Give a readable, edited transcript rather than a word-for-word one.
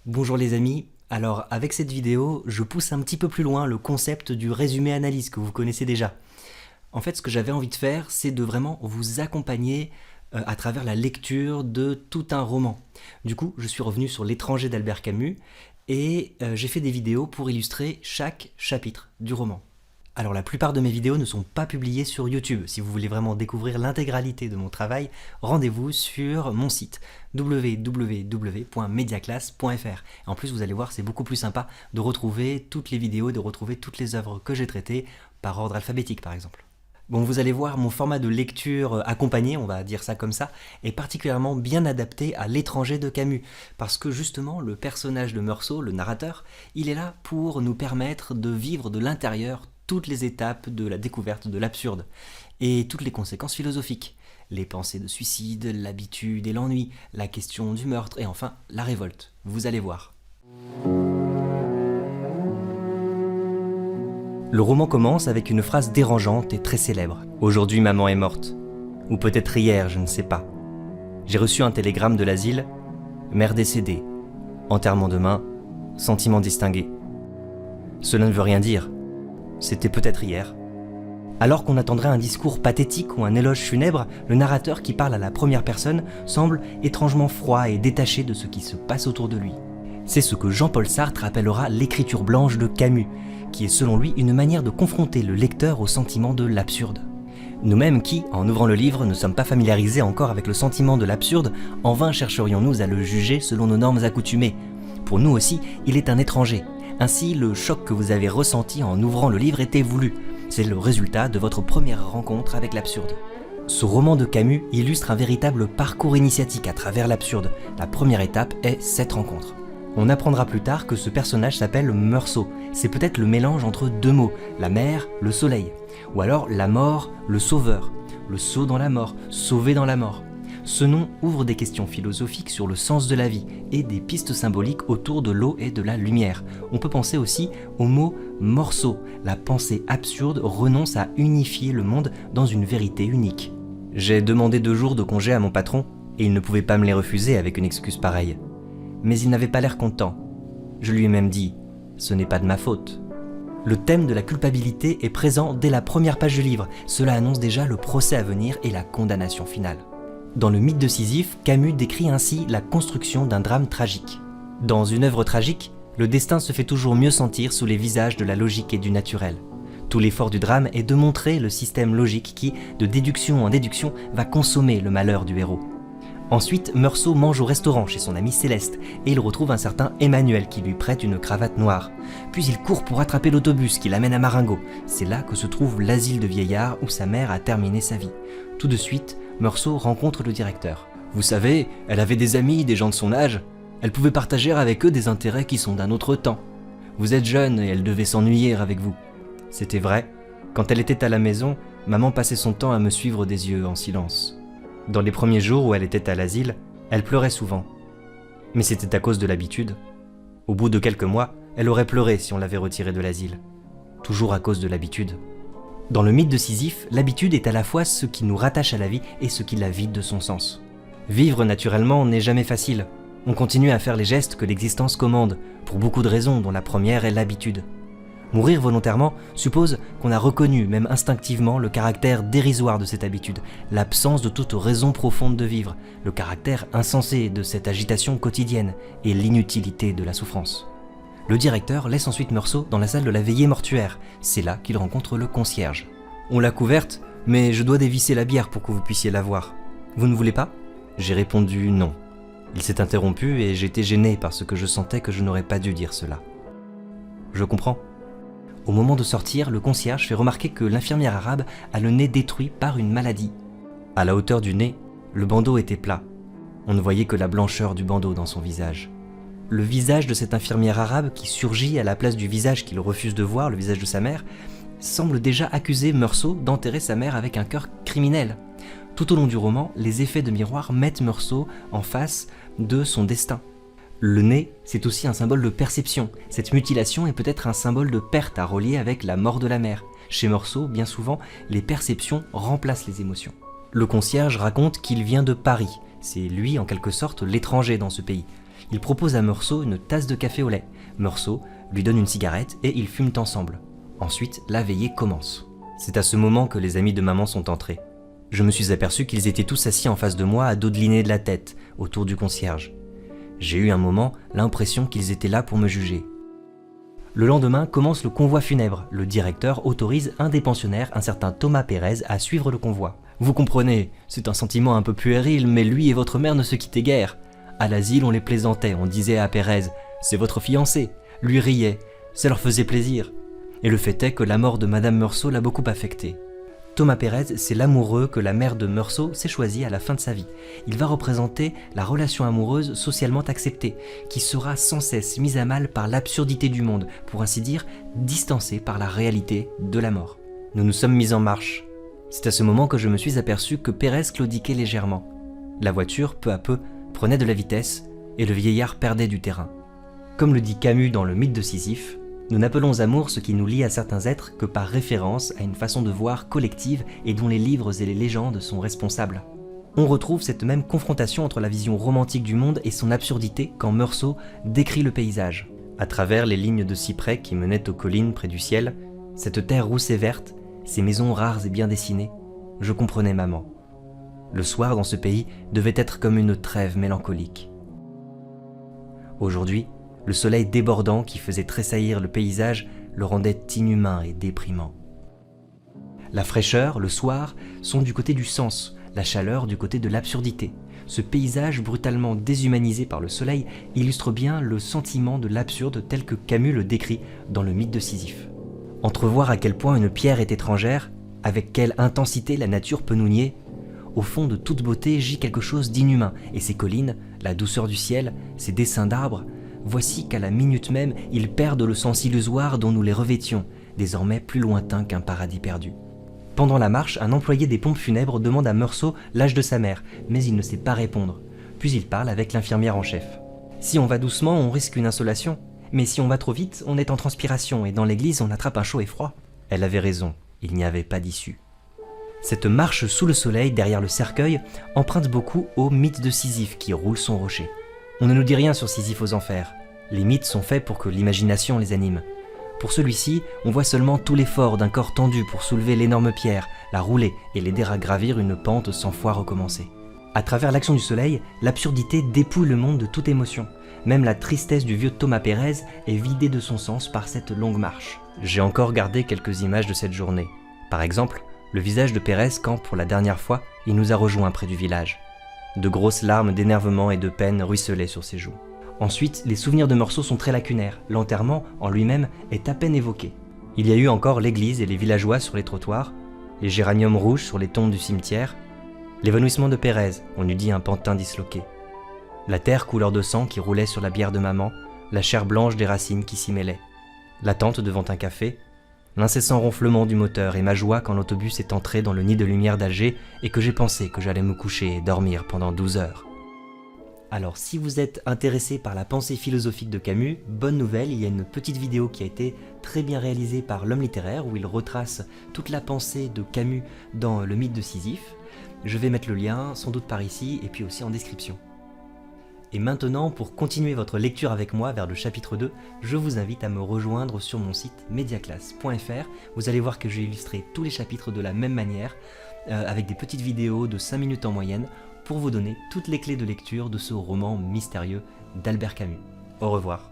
Bonjour les amis, alors avec cette vidéo, je pousse un petit peu plus loin le concept du résumé-analyse que vous connaissez déjà. En fait, ce que j'avais envie de faire, c'est de vraiment vous accompagner à travers la lecture de tout un roman. Du coup, je suis revenu sur L'étranger d'Albert Camus et j'ai fait des vidéos pour illustrer chaque chapitre du roman. Alors la plupart de mes vidéos ne sont pas publiées sur YouTube. Si vous voulez vraiment découvrir l'intégralité de mon travail, rendez-vous sur mon site www.mediaclass.fr. En plus, vous allez voir, c'est beaucoup plus sympa de retrouver toutes les vidéos, de retrouver toutes les œuvres que j'ai traitées par ordre alphabétique par exemple. Bon, vous allez voir, mon format de lecture accompagné, on va dire ça comme ça, est particulièrement bien adapté à L'étranger de Camus, parce que justement, le personnage de Meursault, le narrateur, il est là pour nous permettre de vivre de l'intérieur toutes les étapes de la découverte de l'absurde, et toutes les conséquences philosophiques. Les pensées de suicide, l'habitude et l'ennui, la question du meurtre, et enfin, la révolte. Vous allez voir. Le roman commence avec une phrase dérangeante et très célèbre. « Aujourd'hui, maman est morte. » Ou peut-être hier, je ne sais pas. J'ai reçu un télégramme de l'asile. Mère décédée. Enterrement demain. Sentiment distingué. Cela ne veut rien dire. C'était peut-être hier. Alors qu'on attendrait un discours pathétique ou un éloge funèbre, le narrateur qui parle à la première personne semble étrangement froid et détaché de ce qui se passe autour de lui. C'est ce que Jean-Paul Sartre appellera l'écriture blanche de Camus, qui est selon lui une manière de confronter le lecteur au sentiment de l'absurde. Nous-mêmes qui, en ouvrant le livre, ne sommes pas familiarisés encore avec le sentiment de l'absurde, en vain chercherions-nous à le juger selon nos normes accoutumées. Pour nous aussi, il est un étranger. Ainsi, le choc que vous avez ressenti en ouvrant le livre était voulu. C'est le résultat de votre première rencontre avec l'absurde. Ce roman de Camus illustre un véritable parcours initiatique à travers l'absurde. La première étape est cette rencontre. On apprendra plus tard que ce personnage s'appelle Meursault. C'est peut-être le mélange entre deux mots, la mer, le soleil. Ou alors la mort, le sauveur. Le saut dans la mort, sauver dans la mort. Ce nom ouvre des questions philosophiques sur le sens de la vie et des pistes symboliques autour de l'eau et de la lumière. On peut penser aussi au mot morceau. La pensée absurde renonce à unifier le monde dans une vérité unique. J'ai demandé 2 jours de congé à mon patron et il ne pouvait pas me les refuser avec une excuse pareille. Mais il n'avait pas l'air content. Je lui ai même dit « ce n'est pas de ma faute ». Le thème de la culpabilité est présent dès la première page du livre. Cela annonce déjà le procès à venir et la condamnation finale. Dans le mythe de Sisyphe, Camus décrit ainsi la construction d'un drame tragique. Dans une œuvre tragique, le destin se fait toujours mieux sentir sous les visages de la logique et du naturel. Tout l'effort du drame est de montrer le système logique qui, de déduction en déduction, va consommer le malheur du héros. Ensuite, Meursault mange au restaurant chez son ami Céleste et il retrouve un certain Emmanuel qui lui prête une cravate noire. Puis il court pour attraper l'autobus qui l'amène à Marengo. C'est là que se trouve l'asile de vieillards où sa mère a terminé sa vie. Tout de suite, Meursault rencontre le directeur. « Vous savez, elle avait des amis, des gens de son âge. Elle pouvait partager avec eux des intérêts qui sont d'un autre temps. Vous êtes jeune et elle devait s'ennuyer avec vous. » C'était vrai. Quand elle était à la maison, maman passait son temps à me suivre des yeux en silence. Dans les premiers jours où elle était à l'asile, elle pleurait souvent. Mais c'était à cause de l'habitude. Au bout de quelques mois, elle aurait pleuré si on l'avait retirée de l'asile. Toujours à cause de l'habitude. Dans le mythe de Sisyphe, l'habitude est à la fois ce qui nous rattache à la vie et ce qui la vide de son sens. Vivre naturellement n'est jamais facile. On continue à faire les gestes que l'existence commande, pour beaucoup de raisons dont la première est l'habitude. Mourir volontairement suppose qu'on a reconnu, même instinctivement, le caractère dérisoire de cette habitude, l'absence de toute raison profonde de vivre, le caractère insensé de cette agitation quotidienne et l'inutilité de la souffrance. Le directeur laisse ensuite Meursault dans la salle de la veillée mortuaire. C'est là qu'il rencontre le concierge. « On l'a couverte, mais je dois dévisser la bière pour que vous puissiez la voir. Vous ne voulez pas ?» J'ai répondu non. Il s'est interrompu et j'étais gêné parce que je sentais que je n'aurais pas dû dire cela. « Je comprends. » Au moment de sortir, le concierge fait remarquer que l'infirmière arabe a le nez détruit par une maladie. À la hauteur du nez, le bandeau était plat. On ne voyait que la blancheur du bandeau dans son visage. Le visage de cette infirmière arabe qui surgit à la place du visage qu'il refuse de voir, le visage de sa mère, semble déjà accuser Meursault d'enterrer sa mère avec un cœur criminel. Tout au long du roman, les effets de miroir mettent Meursault en face de son destin. Le nez, c'est aussi un symbole de perception. Cette mutilation est peut-être un symbole de perte à relier avec la mort de la mère. Chez Meursault, bien souvent, les perceptions remplacent les émotions. Le concierge raconte qu'il vient de Paris. C'est lui, en quelque sorte, l'étranger dans ce pays. Il propose à Meursault une tasse de café au lait. Meursault lui donne une cigarette et ils fument ensemble. Ensuite, la veillée commence. C'est à ce moment que les amis de maman sont entrés. Je me suis aperçu qu'ils étaient tous assis en face de moi à dodeliner de la tête, autour du concierge. J'ai eu un moment l'impression qu'ils étaient là pour me juger. Le lendemain commence le convoi funèbre. Le directeur autorise un des pensionnaires, un certain Thomas Pérez, à suivre le convoi. Vous comprenez, c'est un sentiment un peu puéril, mais lui et votre mère ne se quittaient guère. À l'asile, on les plaisantait, on disait à Pérez « c'est votre fiancé ». Lui riait, ça leur faisait plaisir. Et le fait est que la mort de Madame Meursault l'a beaucoup affecté. Thomas Pérez, c'est l'amoureux que la mère de Meursault s'est choisi à la fin de sa vie. Il va représenter la relation amoureuse socialement acceptée, qui sera sans cesse mise à mal par l'absurdité du monde, pour ainsi dire, distancée par la réalité de la mort. Nous nous sommes mis en marche. C'est à ce moment que je me suis aperçu que Pérez claudiquait légèrement. La voiture, peu à peu, prenait de la vitesse, et le vieillard perdait du terrain. Comme le dit Camus dans le mythe de Sisyphe, nous n'appelons amour ce qui nous lie à certains êtres que par référence à une façon de voir collective et dont les livres et les légendes sont responsables. On retrouve cette même confrontation entre la vision romantique du monde et son absurdité quand Meursault décrit le paysage. À travers les lignes de cyprès qui menaient aux collines près du ciel, cette terre rousse et verte, ces maisons rares et bien dessinées, je comprenais maman. Le soir dans ce pays devait être comme une trêve mélancolique. Aujourd'hui, le soleil débordant qui faisait tressaillir le paysage le rendait inhumain et déprimant. La fraîcheur, le soir, sont du côté du sens, la chaleur du côté de l'absurdité. Ce paysage brutalement déshumanisé par le soleil illustre bien le sentiment de l'absurde tel que Camus le décrit dans le mythe de Sisyphe. Entrevoir à quel point une pierre est étrangère, avec quelle intensité la nature peut nous nier, au fond de toute beauté gît quelque chose d'inhumain, et ces collines, la douceur du ciel, ces dessins d'arbres, voici qu'à la minute même, ils perdent le sens illusoire dont nous les revêtions, désormais plus lointain qu'un paradis perdu. Pendant la marche, un employé des pompes funèbres demande à Meursault l'âge de sa mère, mais il ne sait pas répondre. Puis il parle avec l'infirmière en chef. Si on va doucement, on risque une insolation. Mais si on va trop vite, on est en transpiration, et dans l'église, on attrape un chaud et froid. Elle avait raison, il n'y avait pas d'issue. Cette marche sous le soleil, derrière le cercueil, emprunte beaucoup au mythe de Sisyphe qui roule son rocher. On ne nous dit rien sur Sisyphe aux enfers. Les mythes sont faits pour que l'imagination les anime. Pour celui-ci, on voit seulement tout l'effort d'un corps tendu pour soulever l'énorme pierre, la rouler et l'aider à gravir une pente 100 fois recommencée. À travers l'action du soleil, l'absurdité dépouille le monde de toute émotion. Même la tristesse du vieux Thomas Pérez est vidée de son sens par cette longue marche. J'ai encore gardé quelques images de cette journée. Par exemple, le visage de Pérez quand, pour la dernière fois, il nous a rejoints près du village. De grosses larmes d'énervement et de peine ruisselaient sur ses joues. Ensuite, les souvenirs de Meursault sont très lacunaires. L'enterrement, en lui-même, est à peine évoqué. Il y a eu encore l'église et les villageois sur les trottoirs, les géraniums rouges sur les tombes du cimetière, l'évanouissement de Pérez, on eût dit un pantin disloqué. La terre couleur de sang qui roulait sur la bière de maman, la chair blanche des racines qui s'y mêlaient. L'attente devant un café, l'incessant ronflement du moteur et ma joie quand l'autobus est entré dans le nid de lumière d'Alger et que j'ai pensé que j'allais me coucher et dormir pendant 12 heures. Alors si vous êtes intéressé par la pensée philosophique de Camus, bonne nouvelle, il y a une petite vidéo qui a été très bien réalisée par l'homme littéraire où il retrace toute la pensée de Camus dans le mythe de Sisyphe. Je vais mettre le lien sans doute par ici et puis aussi en description. Et maintenant, pour continuer votre lecture avec moi vers le chapitre 2, je vous invite à me rejoindre sur mon site mediaclass.fr. Vous allez voir que j'ai illustré tous les chapitres de la même manière, avec des petites vidéos de 5 minutes en moyenne, pour vous donner toutes les clés de lecture de ce roman mystérieux d'Albert Camus. Au revoir.